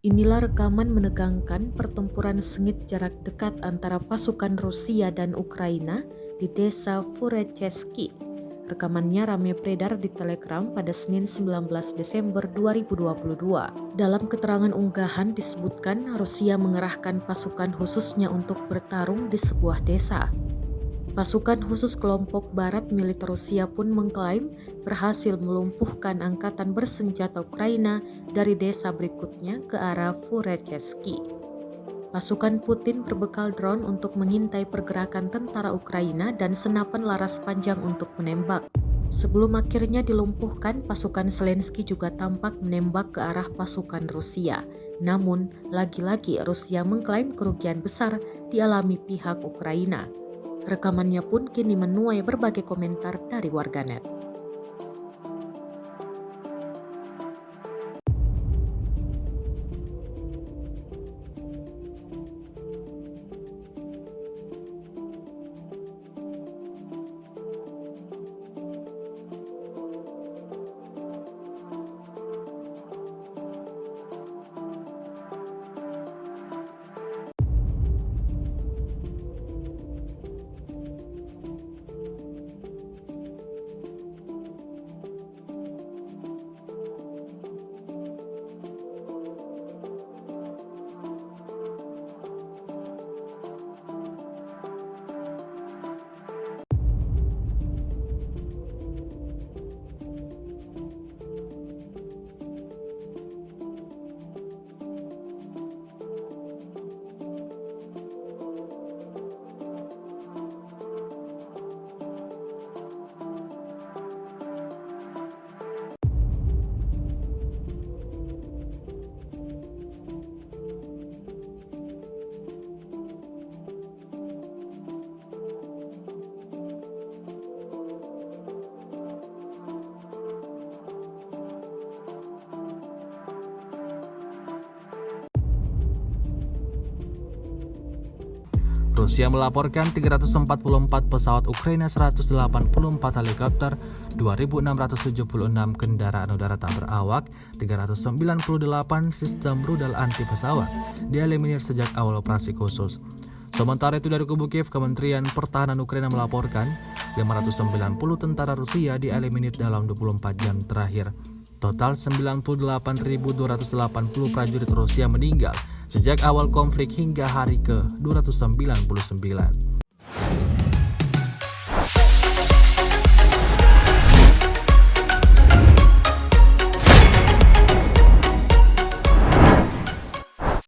Inilah rekaman menegangkan pertempuran sengit jarak dekat antara pasukan Rusia dan Ukraina di desa Furechesky. Rekamannya ramai beredar di Telegram pada Senin 19 Desember 2022. Dalam keterangan unggahan disebutkan Rusia mengerahkan pasukan khususnya untuk bertarung di sebuah desa. Pasukan khusus kelompok barat militer Rusia pun mengklaim berhasil melumpuhkan angkatan bersenjata Ukraina dari desa berikutnya ke arah Furechesky. Pasukan Putin berbekal drone untuk mengintai pergerakan tentara Ukraina dan senapan laras panjang untuk menembak. Sebelum akhirnya dilumpuhkan, pasukan Zelensky juga tampak menembak ke arah pasukan Rusia. Namun, lagi-lagi Rusia mengklaim kerugian besar dialami pihak Ukraina. Rekamannya pun kini menuai berbagai komentar dari warganet. Rusia melaporkan 344 pesawat Ukraina, 184 helikopter, 2.676 kendaraan udara tak berawak, 398 sistem rudal anti pesawat dieliminir sejak awal operasi khusus. Sementara itu dari kubu Kiev, Kementerian Pertahanan Ukraina melaporkan 590 tentara Rusia dieliminir dalam 24 jam terakhir. Total 98.280 prajurit Rusia meninggal sejak awal konflik hingga hari ke-299.